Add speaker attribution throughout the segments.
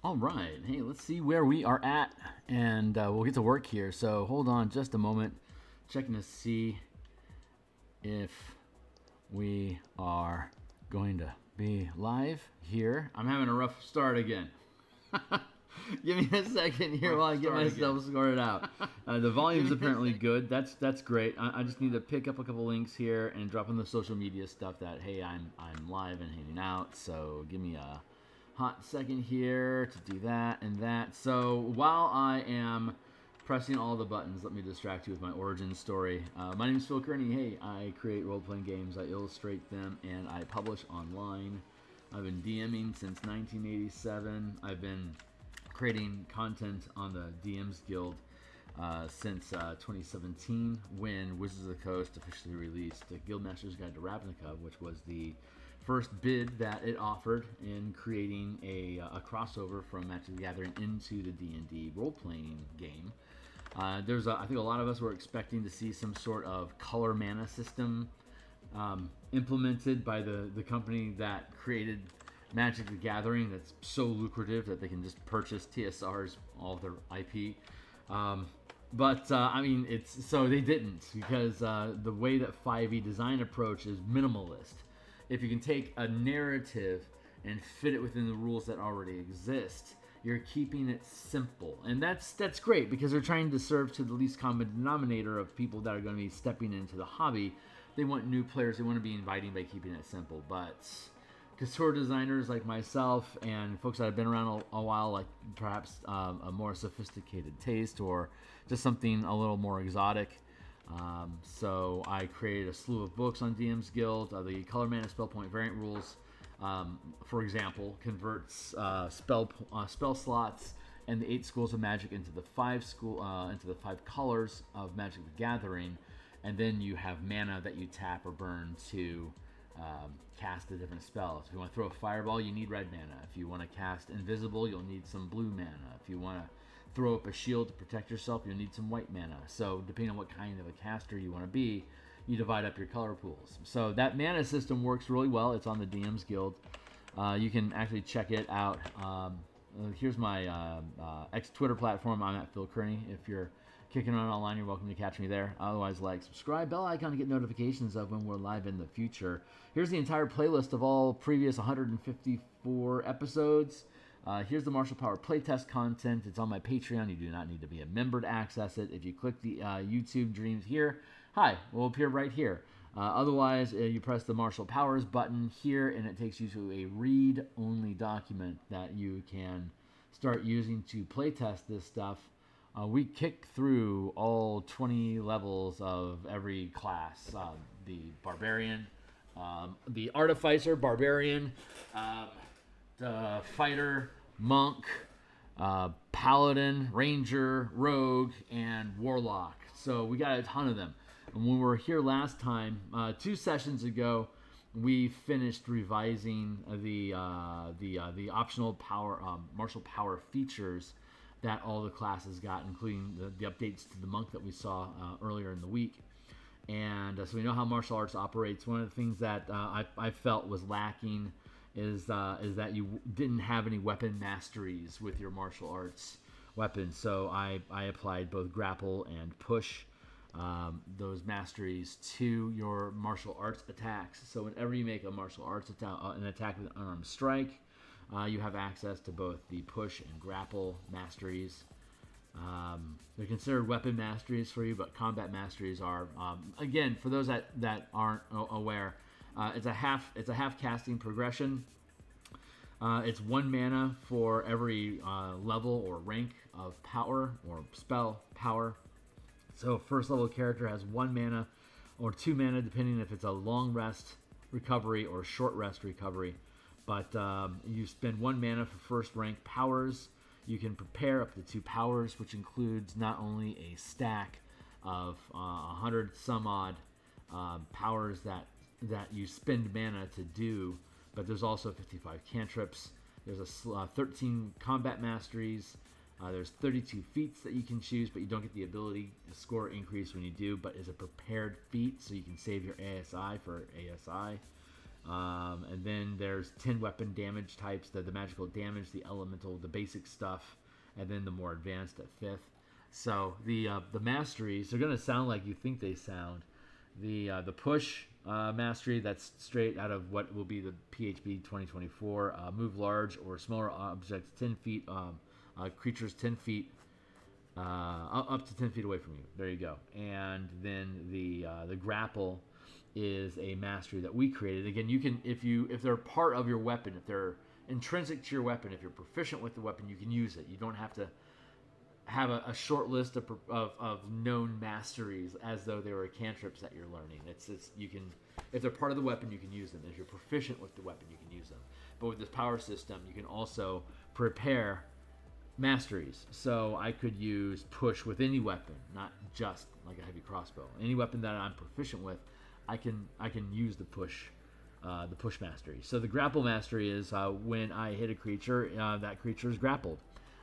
Speaker 1: All right. Hey, let's see where we are at, and we'll get to work here. So hold on just a moment. Checking to see if we are going to be live here. I'm having a rough start again. Give me a second here while I get myself sorted out. The volume's apparently good. That's great. I just need to pick up a couple links here and drop in the social media stuff that, hey, I'm live and hanging out. So give me a hot second here to do that and that. So while I am pressing all the buttons, let me distract you with my origin story. My name is Phil Kearney. Hey, I create role-playing games, I illustrate them, and I publish online. I've been DMing since 1987. I've been creating content on the DMsGuild since 2017, when Wizards of the Coast officially released the Guildmaster's Guide to Ravnica, which was the first bid that it offered in creating a crossover from Magic the Gathering into the D&D role-playing game. I think a lot of us were expecting to see some sort of color mana system implemented by the company that created Magic the Gathering, that's so lucrative that they can just purchase TSR's, all of their IP. I mean, so they didn't, because the way that 5e design approach is minimalist. If you can take a narrative and fit it within the rules that already exist, you're keeping it simple. And that's great, because they're trying to serve to the least common denominator of people that are going to be stepping into the hobby. They want new players. They want to be inviting by keeping it simple. But couture designers like myself and folks that have been around a while, like perhaps a more sophisticated taste or just something a little more exotic. So I created a slew of books on DMsGuild. The color mana spell point variant rules, for example, converts spell slots and the 8 schools of magic into the 5 colors of Magic the Gathering, and then you have mana that you tap or burn to cast a different spell. So if you want to throw a fireball, you need red mana. If you want to cast invisible, you'll need some blue mana. If you want to throw up a shield to protect yourself, you'll need some white mana. So depending on what kind of a caster you want to be, you divide up your color pools. So that mana system works really well. It's on the DMsGuild. You can actually check it out. Here's my Twitter platform. I'm at Phil Kearney. If you're kicking around online, you're welcome to catch me there. Otherwise, like, subscribe, bell icon to get notifications of when we're live in the future. Here's the entire playlist of all previous 154 episodes. Here's the Martial Power playtest content. It's on my Patreon. You do not need to be a member to access it. If you click the YouTube dreams here, hi, will appear right here. Otherwise, you press the Martial Powers button here, and it takes you to a read-only document that you can start using to playtest this stuff. We kick through all 20 levels of every class. The barbarian, the artificer, barbarian, the fighter, monk, paladin, ranger, rogue, and warlock. So we got a ton of them. And when we were here last time, 2 sessions ago, we finished revising the optional power martial power features that all the classes got, including the updates to the monk that we saw earlier in the week. And so we know how martial arts operates. One of the things that I felt was lacking is that you didn't have any weapon masteries with your martial arts weapons. So I applied both grapple and push, those masteries, to your martial arts attacks. So whenever you make a martial arts attack, an attack with an unarmed strike, you have access to both the push and grapple masteries. They're considered weapon masteries for you, but combat masteries are, again, for those that aren't aware, it's a half casting progression. It's 1 mana for every level or rank of power or spell power. So first level character has 1 mana or 2 mana, depending if it's a long rest recovery or short rest recovery. But you spend 1 mana for first rank powers. You can prepare up to 2 powers, which includes not only a stack of 100 some odd powers that you spend mana to do, but there's also 55 cantrips. There's 13 combat masteries. There's 32 feats that you can choose, but you don't get the ability to score increase when you do, but is a prepared feat, so you can save your ASI for ASI. And then there's 10 weapon damage types, the magical damage, the elemental, the basic stuff, and then the more advanced at 5th. So the masteries are going to sound like you think they sound. The push mastery, that's straight out of what will be the PHB 2024. Move large or smaller objects 10 feet, creatures 10 feet, up to 10 feet away from you. There you go. And then the grapple is a mastery that we created. Again, you can, if they're part of your weapon, if they're intrinsic to your weapon, if you're proficient with the weapon, you can use it. You don't have to have a short list of known masteries as though they were cantrips that you're learning. It's you can, if they're part of the weapon, you can use them. If you're proficient with the weapon, you can use them. But with this power system, you can also prepare masteries. So I could use push with any weapon, not just like a heavy crossbow. Any weapon that I'm proficient with, I can use the push mastery. So the grapple mastery is when I hit a creature, that creature is grappled.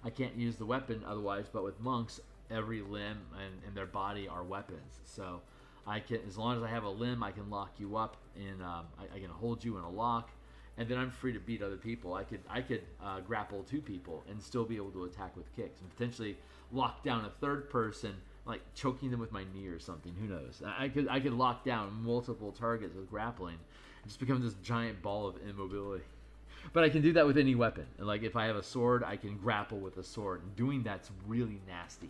Speaker 1: I can't use the weapon otherwise, but with monks, every limb and their body are weapons. So I can, as long as I have a limb, I can lock you up in, I can hold you in a lock, and then I'm free to beat other people. I could grapple 2 people and still be able to attack with kicks and potentially lock down a third person, like choking them with my knee or something. Who knows? I could lock down multiple targets with grappling. It just becomes this giant ball of immobility. But I can do that with any weapon. And like if I have a sword, I can grapple with a sword. And doing that's really nasty.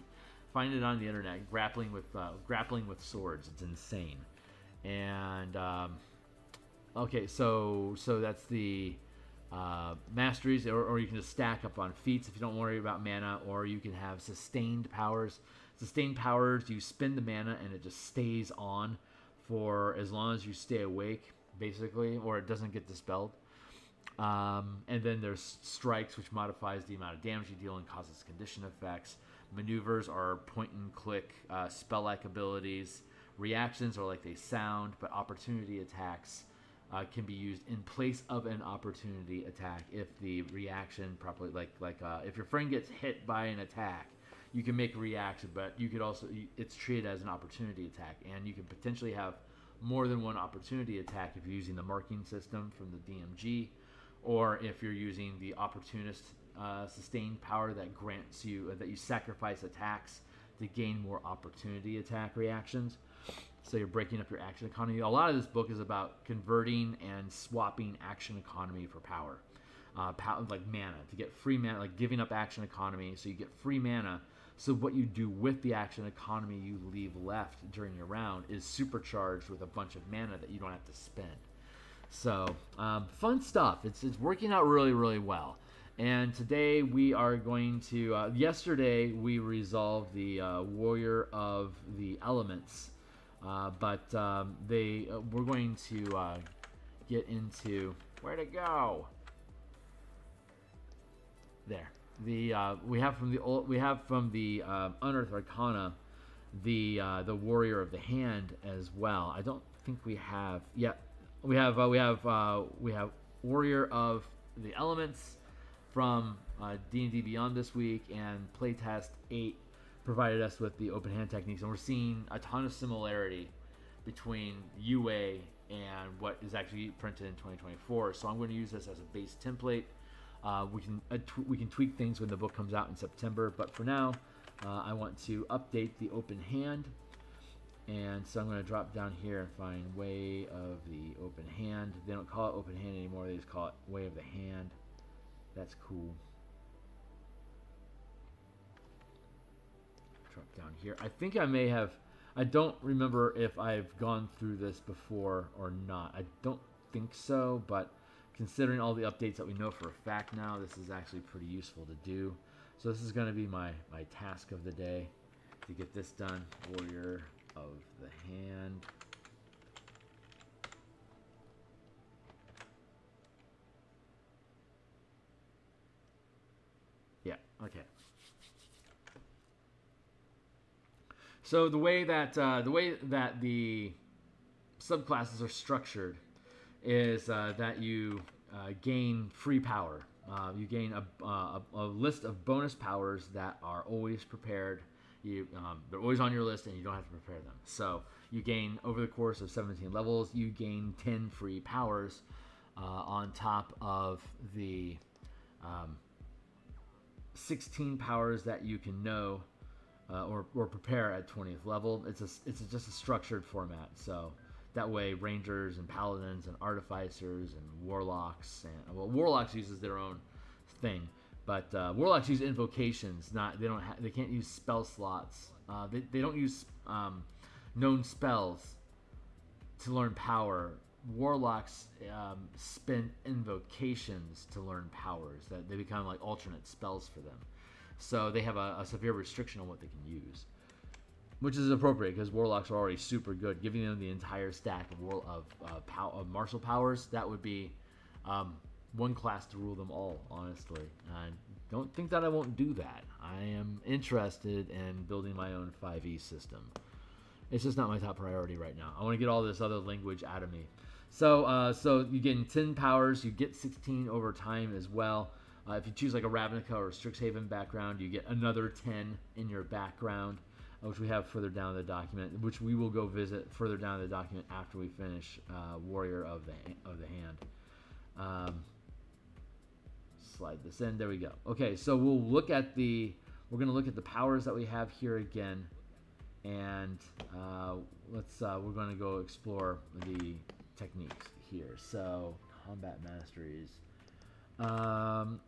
Speaker 1: Find it on the internet. Grappling with swords. It's insane. And okay, so that's the masteries, or you can just stack up on feats if you don't worry about mana, or you can have sustained powers. Sustained powers, you spend the mana and it just stays on for as long as you stay awake, basically, or it doesn't get dispelled. And then there's strikes, which modifies the amount of damage you deal and causes condition effects. Maneuvers are point and click spell-like abilities. Reactions are like they sound, but opportunity attacks can be used in place of an opportunity attack if the reaction properly, like if your friend gets hit by an attack, you can make a reaction, but you could also, it's treated as an opportunity attack, and you can potentially have more than one opportunity attack if you're using the marking system from the DMG, or if you're using the opportunist sustained power that grants you, that you sacrifice attacks to gain more opportunity attack reactions. So you're breaking up your action economy. A lot of this book is about converting and swapping action economy for power. Like mana, to get free mana, like giving up action economy so you get free mana. So what you do with the action economy you leave left during your round is supercharged with a bunch of mana that you don't have to spend. So fun stuff. It's working out really, really well. And today we are going to, yesterday we resolved the Warrior of the Elements. But we're going to get into, where'd it go? There. We have from the Unearthed Arcana the Warrior of the Hand as well. I don't think we have yet. We have Warrior of the Elements from D&D Beyond this week, and Playtest 8 provided us with the open hand techniques, and we're seeing a ton of similarity between UA and what is actually printed in 2024. So I'm going to use this as a base template. We can tweak things when the book comes out in September, but for now, I want to update the open hand, and so I'm going to drop down here and find Way of the Open Hand. They don't call it open hand anymore; they just call it Way of the Hand. That's cool. Drop down here. I think I may have, I don't remember if I've gone through this before or not. I don't think so, but considering all the updates that we know for a fact now, this is actually pretty useful to do. So this is going to be my task of the day, to get this done. Warrior of the Hand. Yeah, okay. So the way that the subclasses are structured is that you gain free power. You gain a list of bonus powers that are always prepared. They're always on your list, and you don't have to prepare them. So you gain, over the course of 17 levels, you gain 10 free powers. on top of the 16 powers that you can know or prepare at 20th level. It's just a structured format, so that way rangers and paladins and artificers and warlocks and warlocks uses their own thing, but warlocks use invocations. They can't use spell slots. They don't use known spells to learn power. Warlocks spend invocations to learn powers that they become like alternate spells for them. So they have a severe restriction on what they can use, which is appropriate because warlocks are already super good. Giving them the entire stack of martial powers, that would be one class to rule them all, honestly. I don't think that I won't do that. I am interested in building my own 5e system. It's just not my top priority right now. I want to get all this other language out of me. So you get 10 powers. You get 16 over time as well. If you choose like a Ravnica or a Strixhaven background, you get another 10 in your background, which we have further down the document, which we will go visit further down the document after we finish Warrior of the Hand. Slide this in. There we go. Okay, so we're going to look at the powers that we have here again, and we're going to go explore the techniques here. So combat masteries.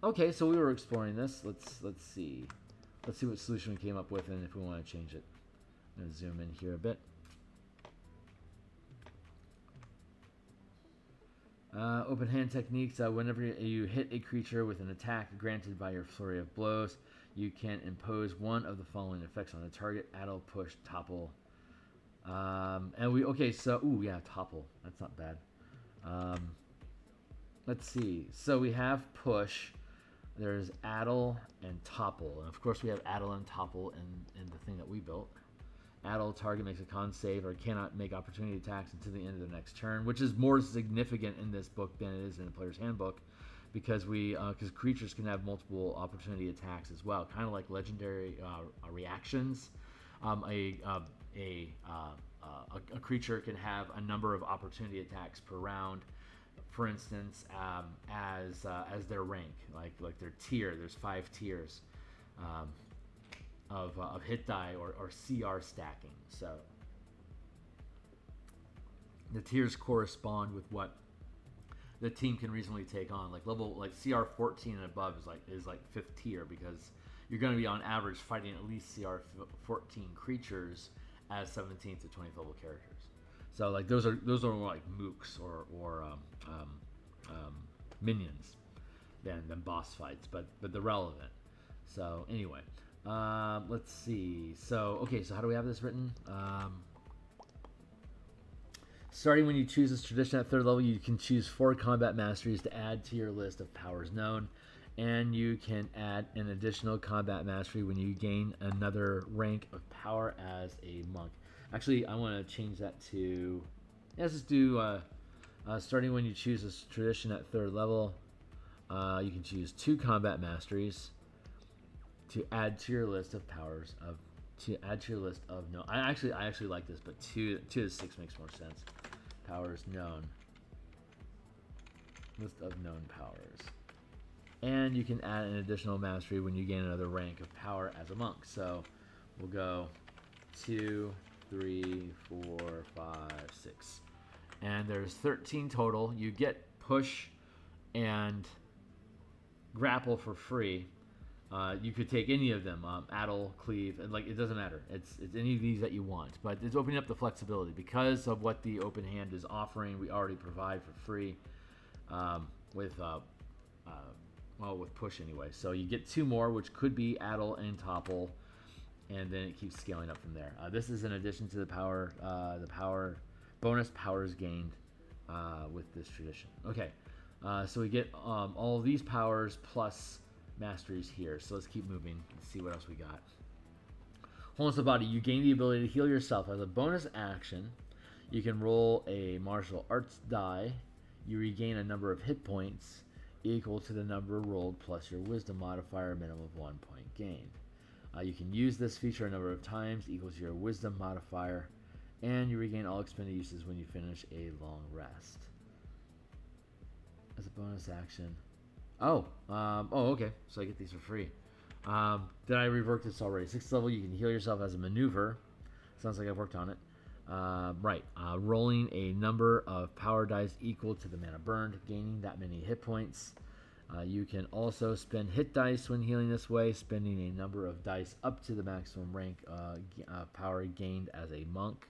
Speaker 1: Okay, so we were exploring this. Let's see what solution we came up with, and if we want to change it. I'm going to zoom in here a bit. Open hand techniques. Whenever you hit a creature with an attack granted by your flurry of blows, you can impose one of the following effects on the target: addle, push, topple. Topple. That's not bad. Let's see. So we have push. There's addle and topple, and of course we have addle and topple in the thing that we built. Addle, target makes a con save or cannot make opportunity attacks until the end of the next turn, which is more significant in this book than it is in the player's handbook, because creatures can have multiple opportunity attacks as well, kind of like legendary reactions. A creature can have a number of opportunity attacks per round. For instance, as their rank, like their tier. There's 5 tiers of hit die or CR stacking. So the tiers correspond with what the team can reasonably take on. Like CR 14 and above is like 5th tier, because you're going to be on average fighting at least CR 14 creatures as 17th to 20th level characters. So like those are more like mooks or minions than boss fights, but they're relevant. So anyway, let's see. So how do we have this written? Starting when you choose this tradition at 3rd level, you can choose 4 combat masteries to add to your list of powers known, and you can add an additional combat mastery when you gain another rank of power as a monk. Actually, I want to change that to, let's just do starting when you choose this tradition at 3rd level, you can choose 2 combat masteries to add to your list of powers no. I actually like this, but 2 to 6 makes more sense. Powers known. List of known powers. And you can add an additional mastery when you gain another rank of power as a monk. So we'll go 2, 3, 4, 5, 6. And there's 13 total. You get push and grapple for free. You could take any of them, addle, cleave, and it doesn't matter. It's any of these that you want, but it's opening up the flexibility because of what the open hand is offering. We already provide for free with push anyway. So you get 2 more, which could be addle and topple, and then it keeps scaling up from there. This is in addition to the power bonus powers gained with this tradition. Okay, so we get all of these powers plus masteries here. So let's keep moving and see what else we got. Wholeness of body. You gain the ability to heal yourself as a bonus action. You can roll a martial arts die. You regain a number of hit points equal to the number rolled plus your wisdom modifier, minimum of 1 point gained. You can use this feature a number of times equal to your wisdom modifier, and you regain all expended uses when you finish a long rest. as a bonus action. Oh, okay. So I get these for free. Did I rework this already? 6th level, you can heal yourself as a maneuver. Sounds like I've worked on it. Right. Rolling a number of power dice equal to the mana burned, gaining that many hit points. You can also spend hit dice when healing this way, spending a number of dice up to the maximum rank power gained as a monk.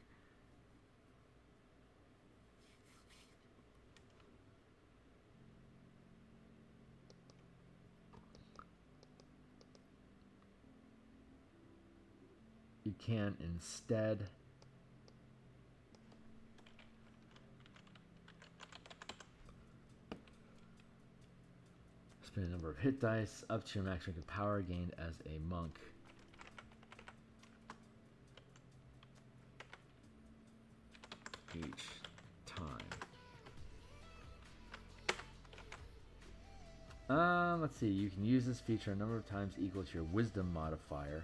Speaker 1: You can instead spend a number of hit dice up to your max rank of power gained as a monk. Each time. Let's see. You can use this feature a number of times equal to your wisdom modifier.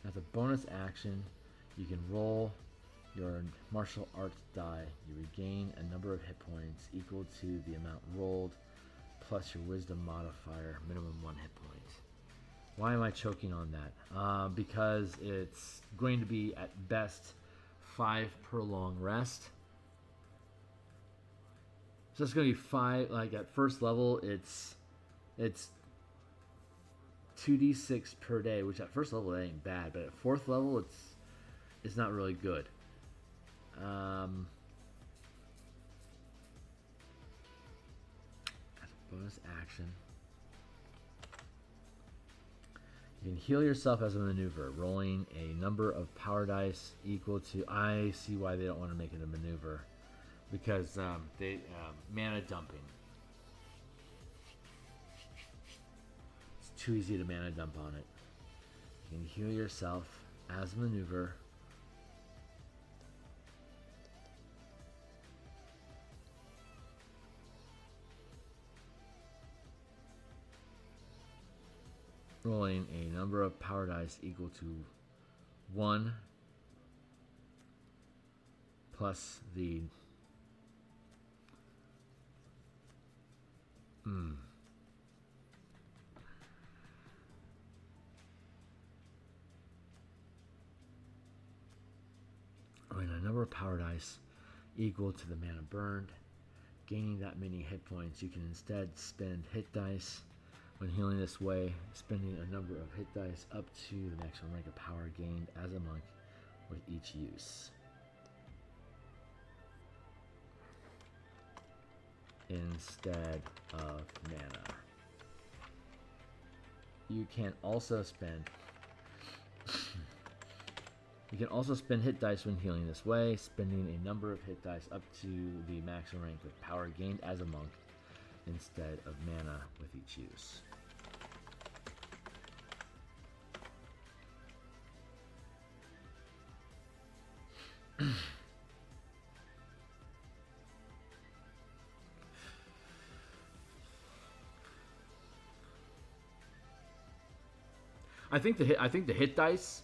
Speaker 1: As a bonus action, you can roll your martial arts die. You regain a number of hit points equal to the amount rolled plus your wisdom modifier, minimum 1 hit point. Why am I choking on that? Because it's going to be at best 5 per long rest. So it's going to be 5, like at first level, it's 2d6 per day, which at first level that ain't bad, but at 4th level it's not really good. As a bonus action, you can heal yourself as a maneuver, rolling a number of power dice equal to. I see why they don't want to make it a maneuver, because they mana dumping. Too easy to mana dump on it. You can heal yourself as a maneuver. Rolling a number of power dice equal to 1 plus the rolling a number of power dice equal to the mana burned, gaining that many hit points. You can instead spend hit dice when healing this way, spending a number of hit dice up to the maximum rank of power gained as a monk with each use. Instead of mana. You can also spend hit dice when healing this way, spending a number of hit dice up to the maximum rank of power gained as a monk instead of mana with each use. I think the hit dice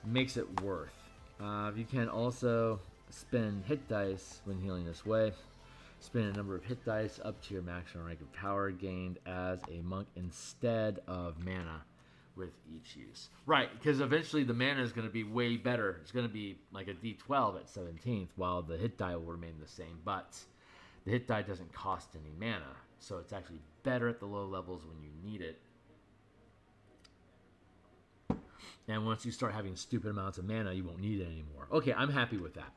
Speaker 1: makes it worth. You can also spend hit dice when healing this way. Spend a number of hit dice up to your maximum rank of power gained as a monk instead of mana with each use. Right, because eventually the mana is going to be way better. It's going to be like a D12 at 17th, while the hit die will remain the same. But the hit die doesn't cost any mana, so it's actually better at the low levels when you need it. And once you start having stupid amounts of mana, you won't need it anymore. Okay, I'm happy with that.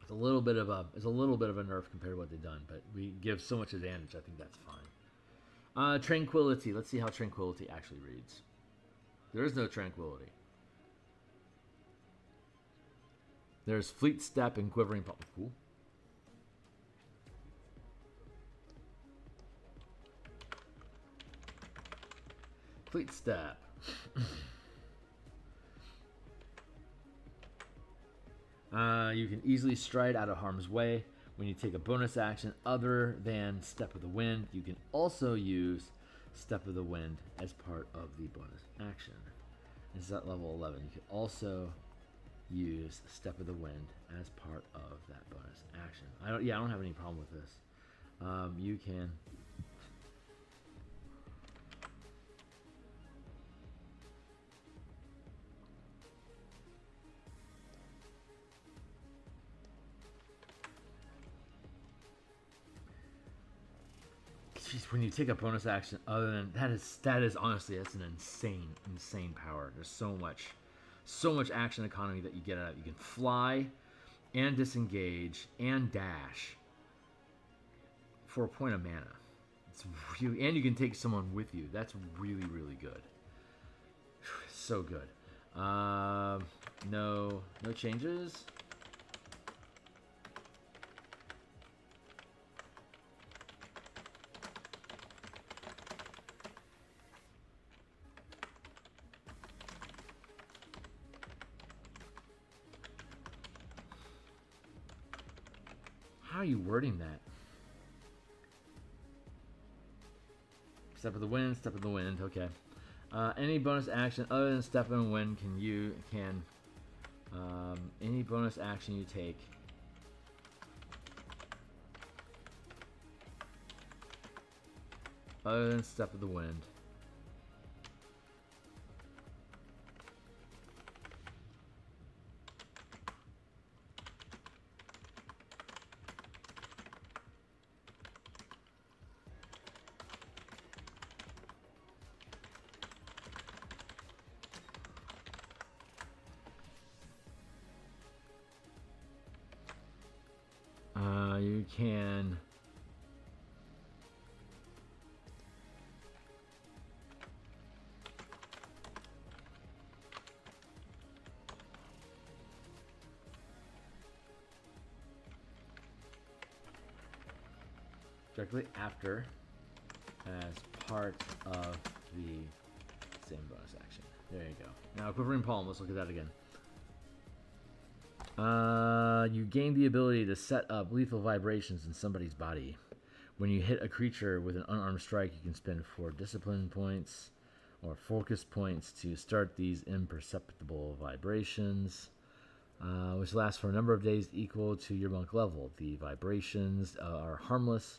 Speaker 1: It's a little bit of a nerf compared to what they've done, but we give so much advantage. I think that's fine. Tranquility. Let's see how tranquility actually reads. There is no tranquility. There's fleet step and quivering palm. Cool. Fleet step. You can easily stride out of harm's way when you take a bonus action other than Step of the Wind. You can also use Step of the Wind as part of the bonus action. This is at level 11. You can also use Step of the Wind as part of that bonus action. I don't have any problem with this. You can when you take a bonus action other than that is honestly, that's an insane power. There's so much action economy that you get out of it. You can fly and disengage and dash for a point of mana. It's really, and you can take someone with you. That's really good. So good. No changes. How are you wording that? Step of the Wind, Step of the Wind, okay. Any bonus action other than Step of the Wind any bonus action you take other than Step of the Wind you can directly after as part of the same bonus action. There you go. Now, Quivering Palm, let's look at that again. You gain the ability to set up lethal vibrations in somebody's body. When you hit a creature with an unarmed strike, you can spend 4 discipline points or focus points to start these imperceptible vibrations, which last for a number of days equal to your monk level. The vibrations are harmless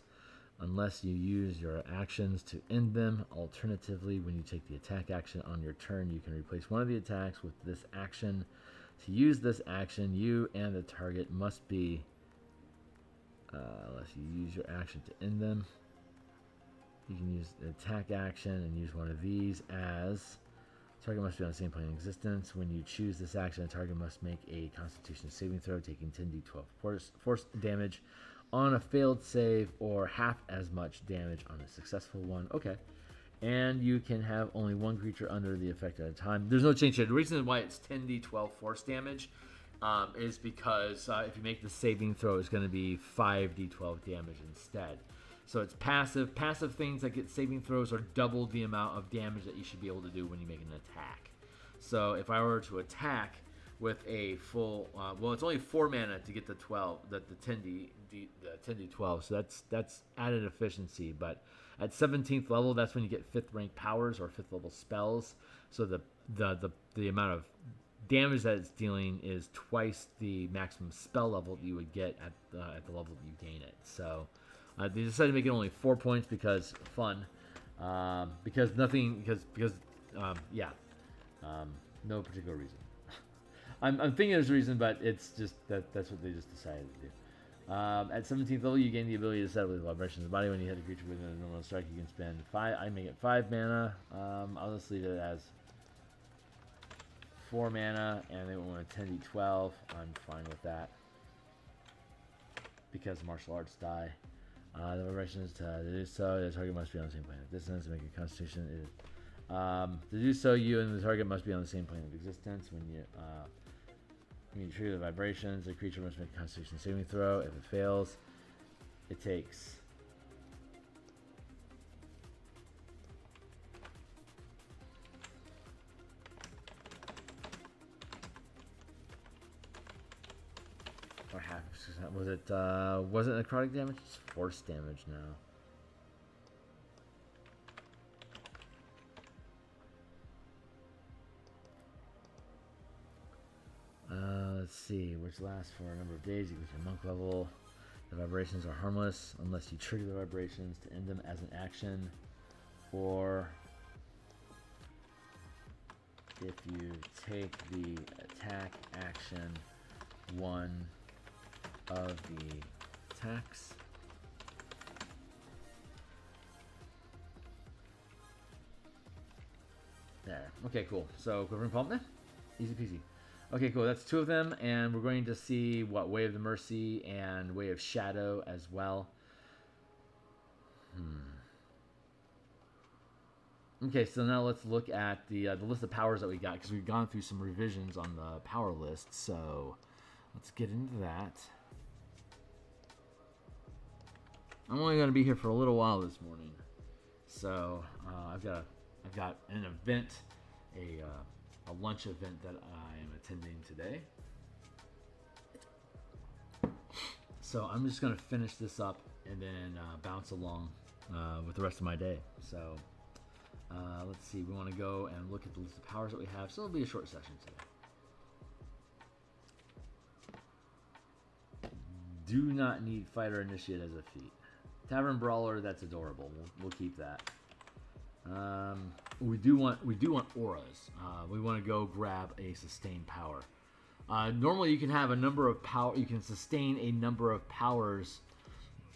Speaker 1: unless you use your actions to end them. Alternatively, when you take the attack action on your turn, you can replace one of the attacks with this action. To use this action, you and the target must be, unless you use your action to end them, you can use the attack action and use one of these as, target must be on the same plane of existence. When you choose this action, the target must make a Constitution saving throw, taking 10d12 force damage on a failed save, or half as much damage on a successful one. Okay. And you can have only one creature under the effect at a time. There's no change here. The reason why it's 10d12 force damage is because if you make the saving throw, it's going to be 5d12 damage instead. So it's passive. Passive things that get saving throws are double the amount of damage that you should be able to do when you make an attack. So if I were to attack with a full, well, it's only 4 mana to get the 12, the 10d12. So that's added efficiency, but at 17th level, that's when you get 5th rank powers or 5th level spells. So the amount of damage that it's dealing is twice the maximum spell level that you would get at the level that you gain it. So they decided to make it only 4 points because fun, because no particular reason. I'm thinking there's a reason, but it's just that's what they just decided to do. At 17th level, you gain the ability to set up with vibrations of the body. When you hit a creature with a normal strike, you can spend 5. I make it 5 mana. I'll just leave it as 4 mana, and they want a 10d12. I'm fine with that because martial arts die. The vibrations to do so, the target must be on the same plane of distance to make a Constitution. To do so, you and the target must be on the same plane of existence. When you trigger the vibrations, the creature must make a Constitution saving throw. If it fails, it takes or half. Was it necrotic damage? It's force damage now. see, which lasts for a number of days. Equals your monk level. The vibrations are harmless unless you trigger the vibrations to end them as an action, or if you take the attack action one of the attacks. There. Okay, cool. So, Quivering Palm, easy peasy. Okay, cool. That's 2 of them, and we're going to see what Way of the Mercy and Way of Shadow as well. Okay, so now let's look at the list of powers that we got, because we've gone through some revisions on the power list. So let's get into that. I'm only going to be here for a little while this morning, so I've got an event, a lunch event that I am attending today. So I'm just going to finish this up and then bounce along with the rest of my day. So let's see, we want to go and look at the list of powers that we have. So it'll be a short session today. Do not need Fighter Initiate as a feat. Tavern Brawler, that's adorable. We'll keep that. We do want auras. We want to go grab a sustained power. Normally, you can have a number of power. You can sustain a number of powers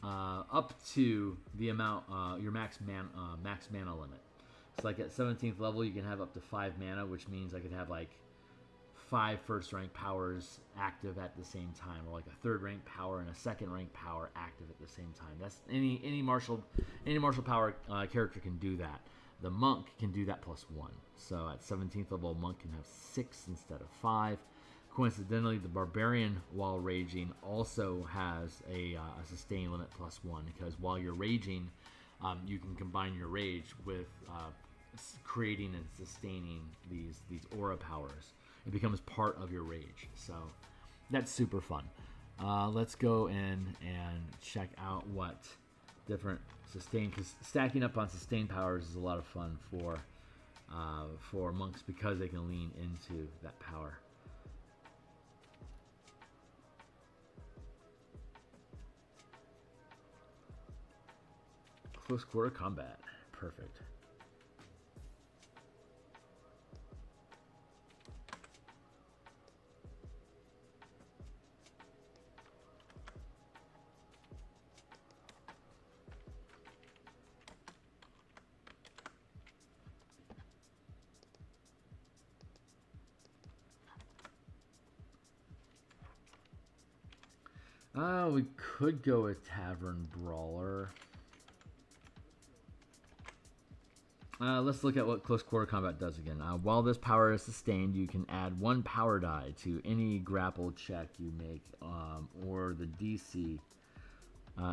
Speaker 1: up to the amount your max mana limit. So, like at 17th level, you can have up to 5 mana, which means I could have like 5 first rank powers active at the same time, or like a 3rd rank power and a 2nd rank power active at the same time. That's any martial power character can do that. The monk can do that plus 1. So at 17th level, monk can have 6 instead of 5. Coincidentally, the barbarian, while raging, also has a sustain limit plus 1, because while you're raging, you can combine your rage with creating and sustaining these aura powers. It becomes part of your rage. So that's super fun. Let's go in and check out what different sustain, because stacking up on sustain powers is a lot of fun for monks, because they can lean into that power. Close quarter combat, perfect. We could go with Tavern Brawler. Let's look at what Close Quarter Combat does again. While this power is sustained, you can add 1 power die to any grapple check you make, or the DC.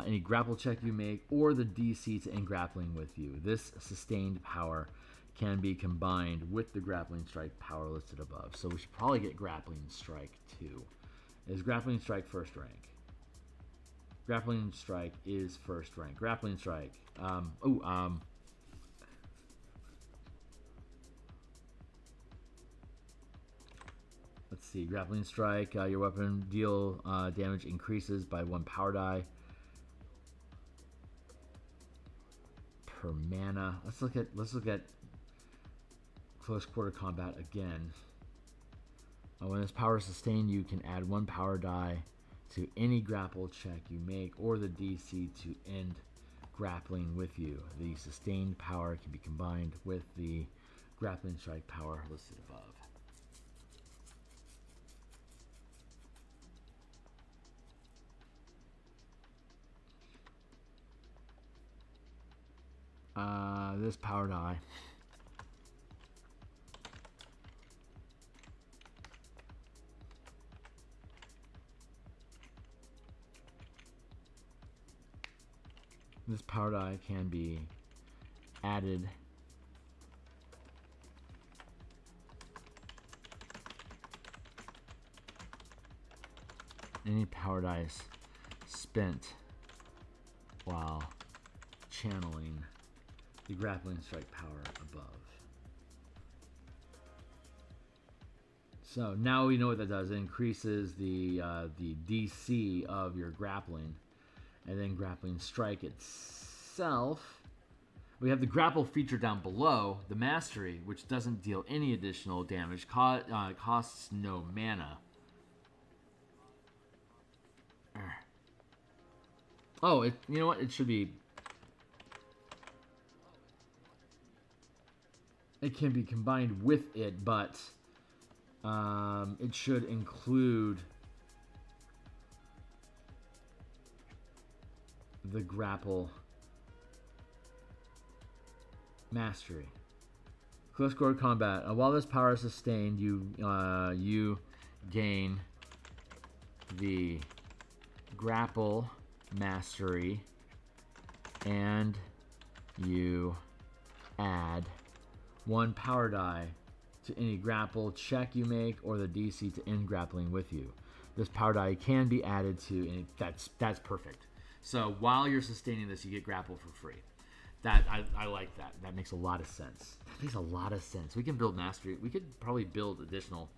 Speaker 1: Any grapple check you make, or the DC to end grappling with you. This sustained power can be combined with the Grappling Strike power listed above. So we should probably get Grappling Strike too. Is Grappling Strike first rank? Grappling Strike is first rank. Grappling Strike. Let's see. Grappling Strike. Your weapon deal damage increases by 1 power die per mana. Let's look at Close Quarter Combat again. When this power is sustained, you can add 1 power die to any grapple check you make, or the DC to end grappling with you. The sustained power can be combined with the Grappling Strike power listed above. This power die. This power die can be added any power dice spent while channeling the Grappling Strike power above. So now we know what that does. It increases the DC of your grappling. And then grappling strike itself. We have the grapple feature down below, the mastery, which doesn't deal any additional damage. Costs no mana. Oh, you know what? It should be... It can be combined with it, but it should include the grapple mastery. Close quarter combat. While this power is sustained, you gain the grapple mastery, and you add 1 power die to any grapple check you make or the DC to end grappling with you. This power die can be added to, and that's perfect. So while you're sustaining this, you get grapple for free. That I like that. That makes a lot of sense. That makes a lot of sense. We can build mastery. We could probably build additional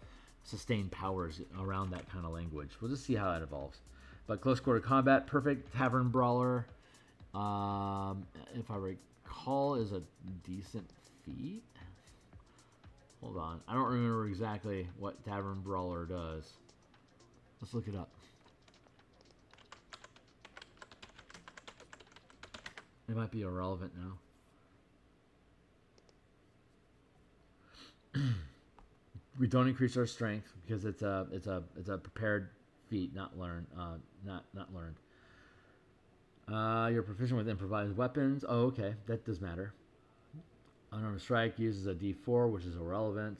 Speaker 1: sustained powers around that kind of language. We'll just see how that evolves. But close quarter combat, perfect. Tavern brawler, if I recall, is a decent feat. Hold on, I don't remember exactly what tavern brawler does. Let's look it up. It might be irrelevant now. We don't increase our strength because it's a prepared feat, not learned. Not learned. You're proficient with improvised weapons. Oh, okay, that does matter. Unarmed strike uses a D4, which is irrelevant.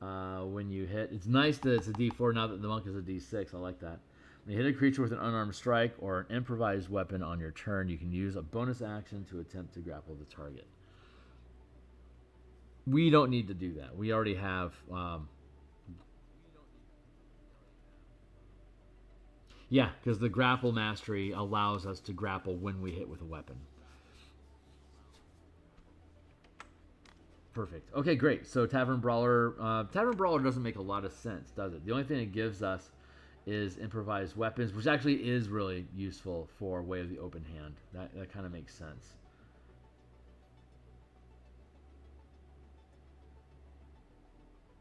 Speaker 1: When you hit, it's nice that it's a D4 now that the monk is a D6. I like that. When you hit a creature with an unarmed strike or an improvised weapon on your turn, you can use a bonus action to attempt to grapple the target. We don't need to do that. We already have... yeah, because the grapple mastery allows us to grapple when we hit with a weapon. Perfect. Okay, great. So Tavern Brawler doesn't make a lot of sense, does it? The only thing it gives us is improvised weapons, which actually is really useful for Way of the Open Hand. That kind of makes sense.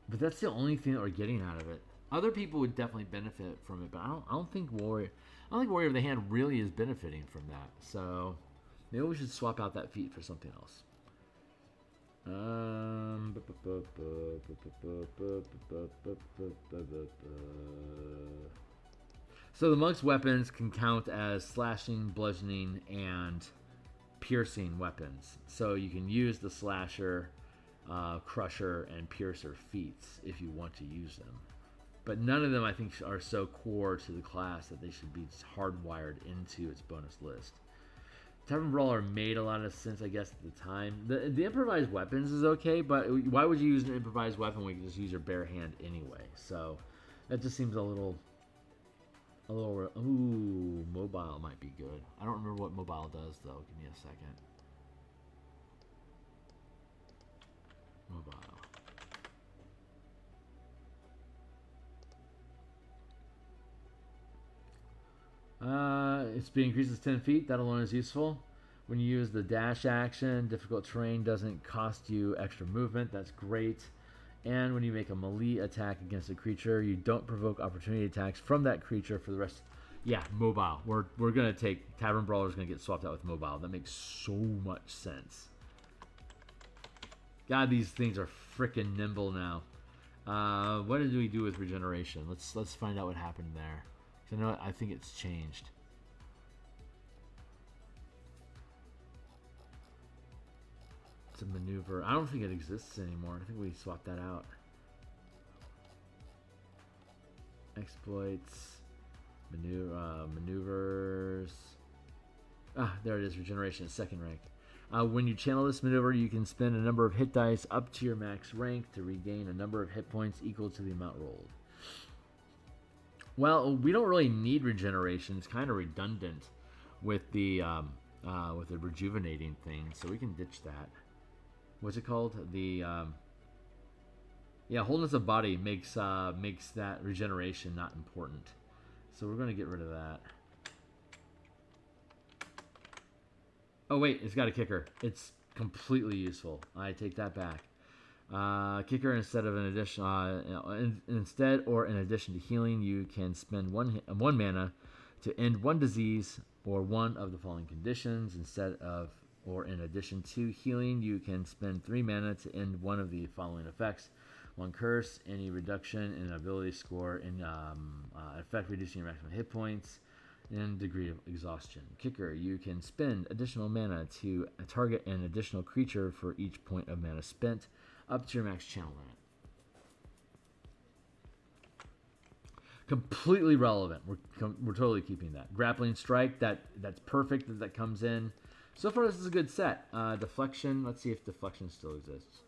Speaker 1: But that's the only thing that we're getting out of it. Other people would definitely benefit from it, but I don't think Warrior of the Hand really is benefiting from that. So maybe we should swap out that feat for something else. So the monk's weapons can count as slashing, bludgeoning, and piercing weapons. So you can use the slasher, crusher, and piercer feats if you want to use them. But none of them, I think, are so core to the class that they should be hardwired into its bonus list. Tavern Brawler made a lot of sense, I guess, at the time. The improvised weapons is okay, but why would you use an improvised weapon when you can just use your bare hand anyway? So that just seems a little. Ooh, mobile might be good. I don't remember what mobile does though. Give me a second. Mobile. Its speed increases 10 feet. That alone is useful. When you use the dash action, difficult terrain doesn't cost you extra movement. That's great. And when you make a melee attack against a creature, you don't provoke opportunity attacks from that creature for the rest. Yeah, mobile. We're gonna take Tavern Brawler's gonna get swapped out with mobile. That makes so much sense. God, these things are freaking nimble now. What did we do with regeneration? Let's find out what happened there. You know what? I think it's changed. It's a maneuver. I don't think it exists anymore. I think we swapped that out. Exploits, maneuvers. Ah, there it is. Regeneration, second rank. When you channel this maneuver, you can spend a number of hit dice up to your max rank to regain a number of hit points equal to the amount rolled. Well, we don't really need regeneration. It's kind of redundant with the rejuvenating thing, so we can ditch that. What's it called? The Yeah, wholeness of body makes that regeneration not important. So we're going to get rid of that. Oh wait, it's got a kicker. It's completely useful. I take that back. Kicker, instead of an addition, instead or in addition to healing, you can spend one mana to end one disease or one of the following conditions. Instead of or in addition to healing, you can spend 3 mana to end one of the following effects: one curse, any reduction in ability score, in effect reducing your maximum hit points, and degree of exhaustion. Kicker, you can spend additional mana to target an additional creature for each point of mana spent, up to your max channel limit. Completely relevant. We're totally keeping that. Grappling strike, that's perfect that comes in. So far, this is a good set. Deflection, let's see if deflection still exists.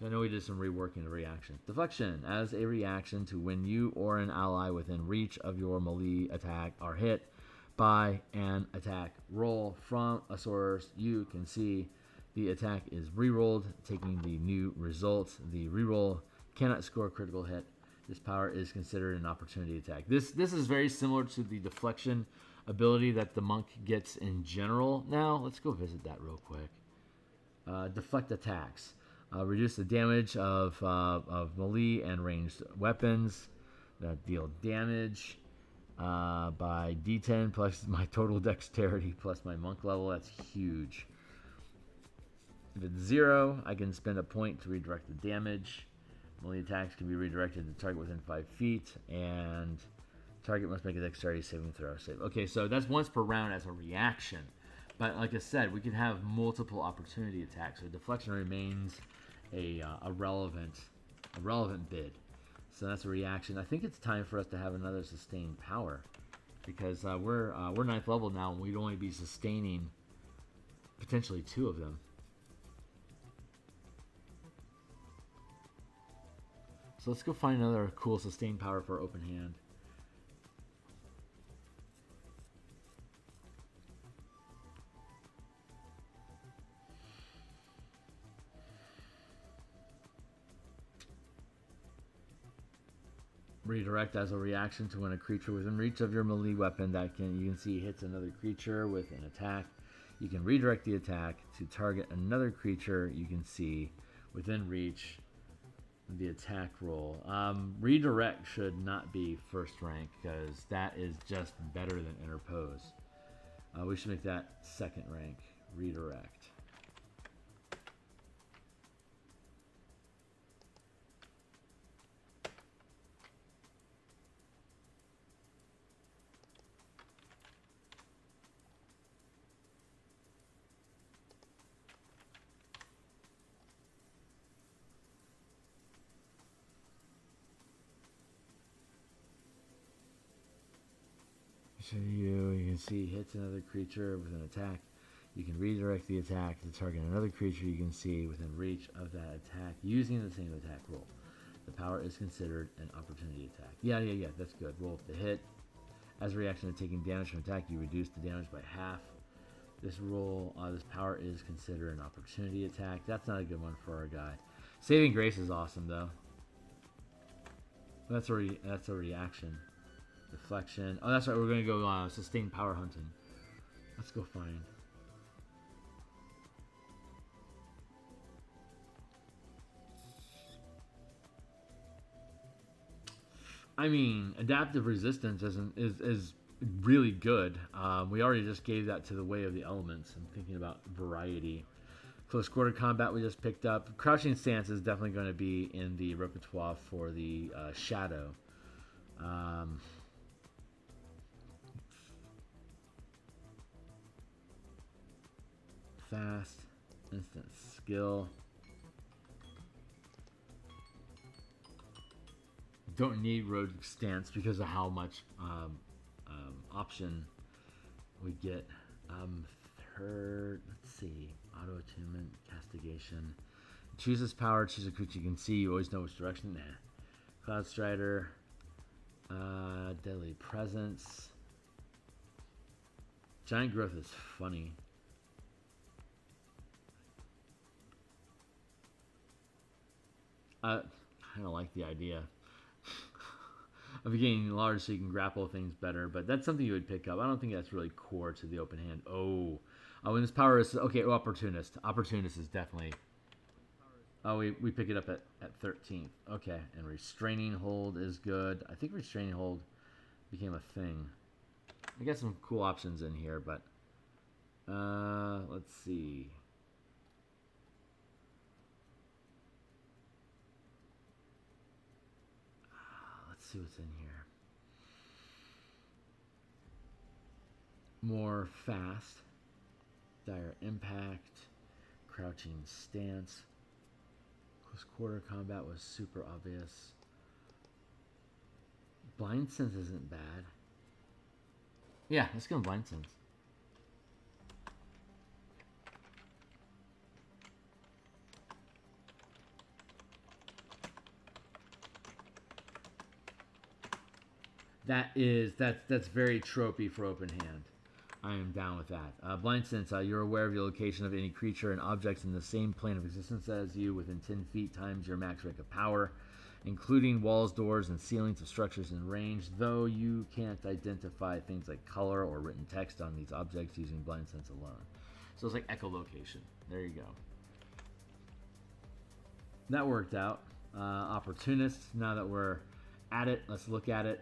Speaker 1: I know we did some reworking of reaction. Deflection, as a reaction to when you or an ally within reach of your melee attack are hit by an attack roll from a source you can see. The attack is rerolled, taking the new result. The reroll cannot score a critical hit. This power is considered an opportunity attack. This is very similar to the deflection ability that the monk gets in general. Now, let's go visit that real quick. Deflect attacks. Reduce the damage of melee and ranged weapons that deal damage by D10 plus my total dexterity plus my monk level. That's huge. If it's 0, I can spend a point to redirect the damage. Melee attacks can be redirected to target within 5 feet, and target must make a dexterity saving throw. Okay, so that's once per round as a reaction. But like I said, we can have multiple opportunity attacks. So deflection remains a relevant bid. So that's a reaction. I think it's time for us to have another sustained power, because we're 9th level now, and we'd only be sustaining potentially 2 of them. So let's go find another cool sustained power for open hand. Redirect as a reaction to when a creature within reach of your melee weapon you can see hits another creature with an attack. You can redirect the attack to target another creature you can see within reach of the attack roll. Redirect should not be first rank, because that is just better than interpose. We should make that 2nd rank. Redirect. So you can see hits another creature with an attack. You can redirect the attack to target another creature you can see within reach of that attack using the same attack roll. The power is considered an opportunity attack. Yeah, that's good. Roll the hit. As a reaction to taking damage from attack, you reduce the damage by half. This power is considered an opportunity attack. That's not a good one for our guy. Saving Grace is awesome though. That's a reaction. Deflection. Oh, that's right. We're going to go sustained power hunting. Let's go find. I mean, adaptive resistance is really good. We already just gave that to the Way of the Elements. I'm thinking about variety. Close quarter combat we just picked up. Crouching stance is definitely going to be in the repertoire for the shadow. Fast, instant skill. Don't need rogue stance because of how much option we get. Third, let's see, auto attunement, castigation. Choose this power, choose a creature you can see. You always know which direction. Nah. Cloud Strider, Deadly Presence. Giant Growth is funny. kind of like the idea of getting large so you can grapple things better, but that's something you would pick up. I don't think that's really core to the open hand. Oh, when this power is okay. Oh, opportunist. Opportunist is definitely. Oh, we pick it up at 13th. Okay, and restraining hold is good. I think restraining hold became a thing. I got some cool options in here, but let's see. Let's see what's in here. More fast, dire impact, crouching stance. Close quarter combat was super obvious. Blind sense isn't bad. Yeah, let's go blind sense. That's very tropey for open hand. I am down with that. Blind sense, you're aware of your location of any creature and objects in the same plane of existence as you within 10 feet times your max rank of power, including walls, doors, and ceilings of structures in range, though you can't identify things like color or written text on these objects using blind sense alone. So it's like echolocation. There you go. That worked out. Opportunist, now that we're at it, let's look at it.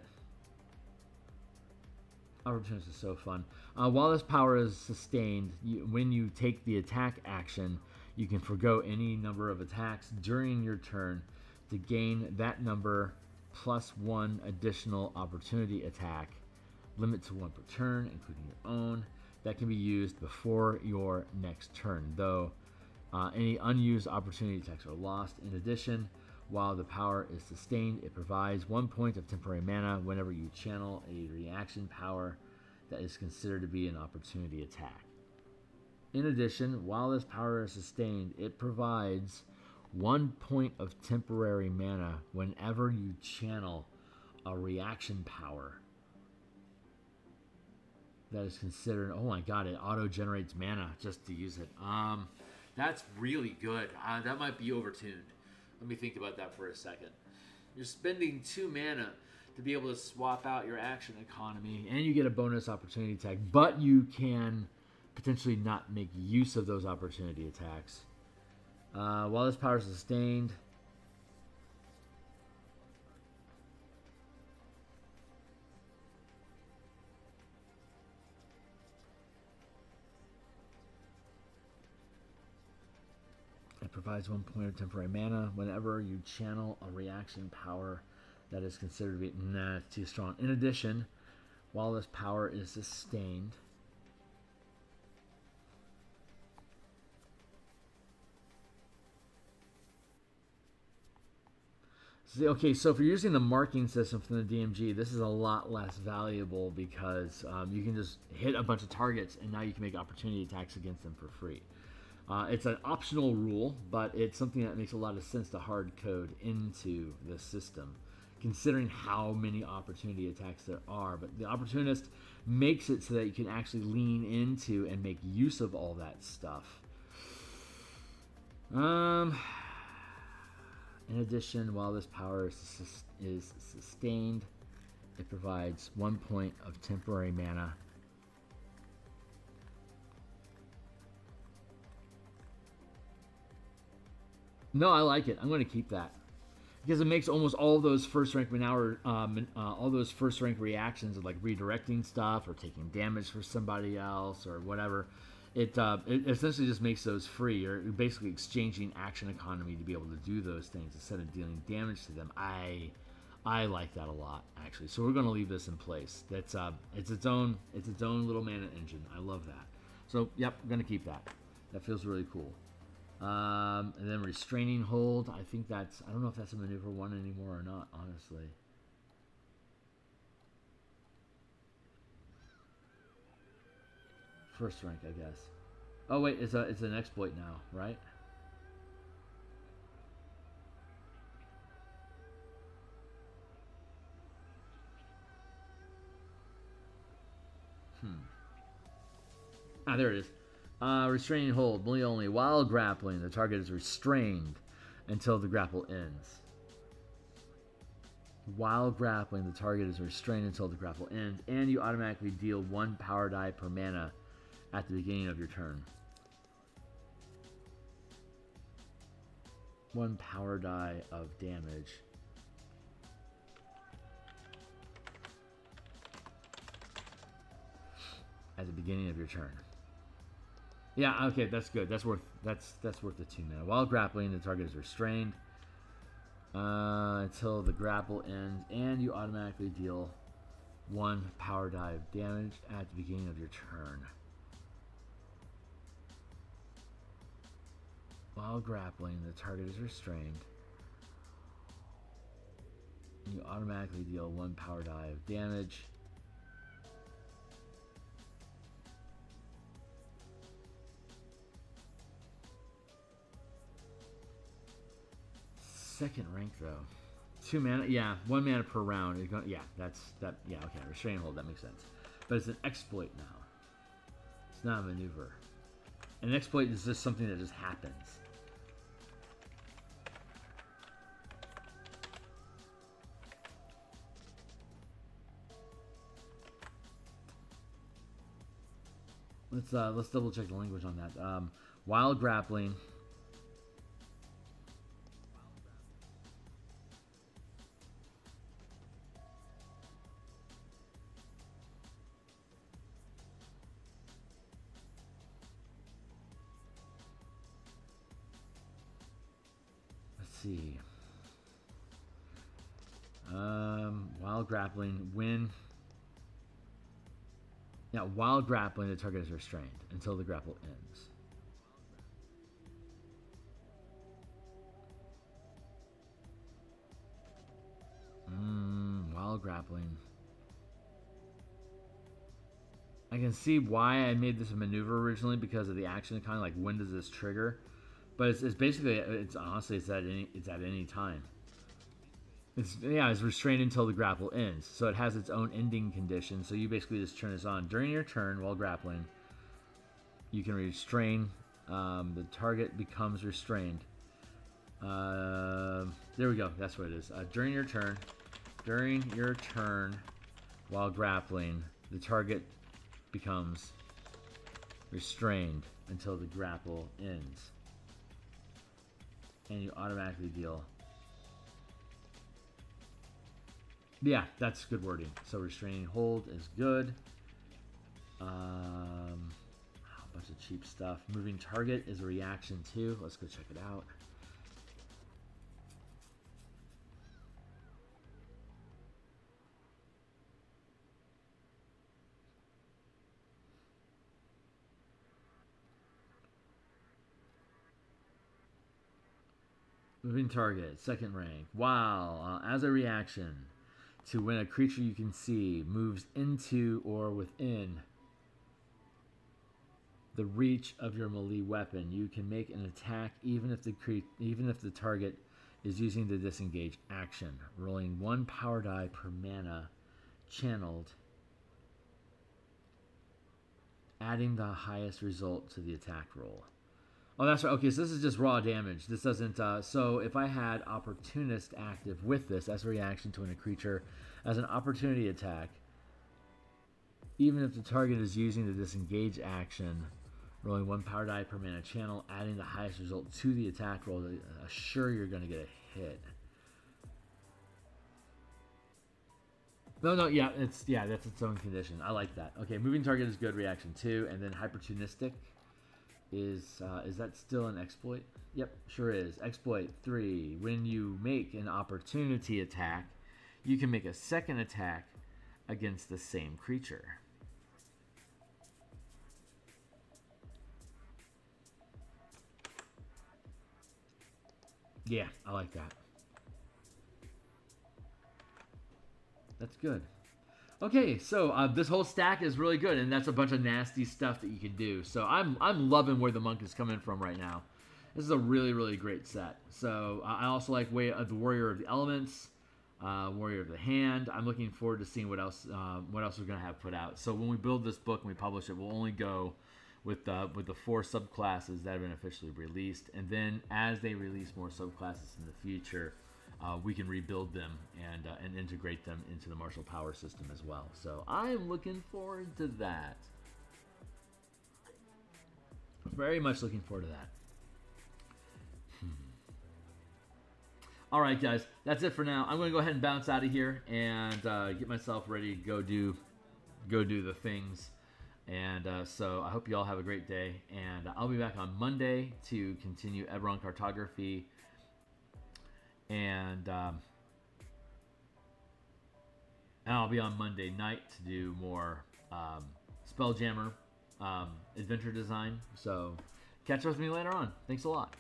Speaker 1: Opportunist is so fun. While this power is sustained, when you take the attack action, you can forgo any number of attacks during your turn to gain that number plus 1 additional opportunity attack, limit to 1 per turn, including your own, that can be used before your next turn, though any unused opportunity attacks are lost. In addition, while the power is sustained, it provides 1 point of temporary mana whenever you channel a reaction power that is considered to be an opportunity attack. In addition, while this power is sustained, it provides 1 point of temporary mana whenever you channel a reaction power that is considered. Oh my god, it auto-generates mana just to use it. That's really good. That might be overtuned. Let me think about that for a second. You're spending 2 mana to be able to swap out your action economy, and you get a bonus opportunity attack, but you can potentially not make use of those opportunity attacks. While this power is sustained, it provides 1 point of temporary mana whenever you channel a reaction power that is considered to be too strong. In addition, while this power is sustained, okay, so if you're using the marking system from the DMG, this is a lot less valuable because you can just hit a bunch of targets and now you can make opportunity attacks against them for free. It's an optional rule, but it's something that makes a lot of sense to hard code into the system, considering how many opportunity attacks there are. But the opportunist makes it so that you can actually lean into and make use of all that stuff. In addition, while this power is sustained, it provides 1 point of temporary mana No, I like it. I'm going to keep that because it makes almost all those first rank all those first rank reactions of like redirecting stuff or taking damage for somebody else or whatever. It essentially just makes those free. You're basically exchanging action economy to be able to do those things instead of dealing damage to them. I like that a lot, actually. So we're going to leave this in place. That's it's its own little mana engine. I love that. So yep, I'm going to keep that. That feels really cool. And then restraining hold. I think I don't know if that's a maneuver 1 anymore or not, honestly. First rank, I guess. Oh wait, it's an exploit now, right? There it is. Restraining hold, melee only. While grappling, the target is restrained until the grapple ends. While grappling, the target is restrained until the grapple ends, and you automatically deal 1 power die per mana at the beginning of your turn. 1 power die of damage. At the beginning of your turn. Yeah, okay, that's good. That's worth the 2 mana. While grappling, the target is restrained until the grapple ends, and you automatically deal 1 power die of damage at the beginning of your turn. While grappling, the target is restrained. You automatically deal 1 power die of damage. Second rank though, 2 mana. Yeah, 1 mana per round. Yeah, yeah, okay. Restrain hold. That makes sense. But it's an exploit now. It's not a maneuver. An exploit is just something that just happens. Let's double check the language on that. While grappling. See. While grappling, while grappling, the target is restrained until the grapple ends. While grappling. I can see why I made this a maneuver originally because of the action, kind of like when does this trigger? But it's basically, honestly, it's at any time. It's restrained until the grapple ends. So it has its own ending condition. So you basically just turn this on. During your turn while grappling, you can restrain. The target becomes restrained. There we go. That's what it is. During your turn while grappling, the target becomes restrained until the grapple ends. And you automatically deal. Yeah, that's good wording. So restraining hold is good. A bunch of cheap stuff. Moving target is a reaction too. Let's go check it out. Moving target, second rank. While, as a reaction to when a creature you can see moves into or within the reach of your melee weapon, you can make an attack even if the target is using the disengage action, rolling 1 power die per mana channeled, adding the highest result to the attack roll. Oh, that's right. Okay, so this is just raw damage. This doesn't... so if I had Opportunist active with this as a reaction to when a creature as an opportunity attack, even if the target is using the disengage action, rolling 1 power die per mana channel, adding the highest result to the attack roll to assure you're going to get a hit. No, yeah, that's its own condition. I like that. Okay, moving target is good, reaction 2, and then Opportunistic. Is that still an exploit? Yep, sure is. Exploit 3. When you make an opportunity attack, you can make a second attack against the same creature. Yeah, I like that. That's good. Okay, so this whole stack is really good, and that's a bunch of nasty stuff that you can do. So I'm loving where the monk is coming from right now. This is a really, really great set. So I also like the Warrior of the Elements, Warrior of the Hand. I'm looking forward to seeing what else we're gonna have put out. So when we build this book and we publish it, we'll only go with the 4 subclasses that have been officially released, and then as they release more subclasses in the future, we can rebuild them and integrate them into the martial power system as well. So I'm looking forward to that. Very much looking forward to that. All right, guys, that's it for now. I'm going to go ahead and bounce out of here and get myself ready to go do the things. And so I hope you all have a great day. And I'll be back on Monday to continue Eberron cartography. And I'll be on Monday night to do more Spelljammer adventure design. So catch up with me later on. Thanks a lot.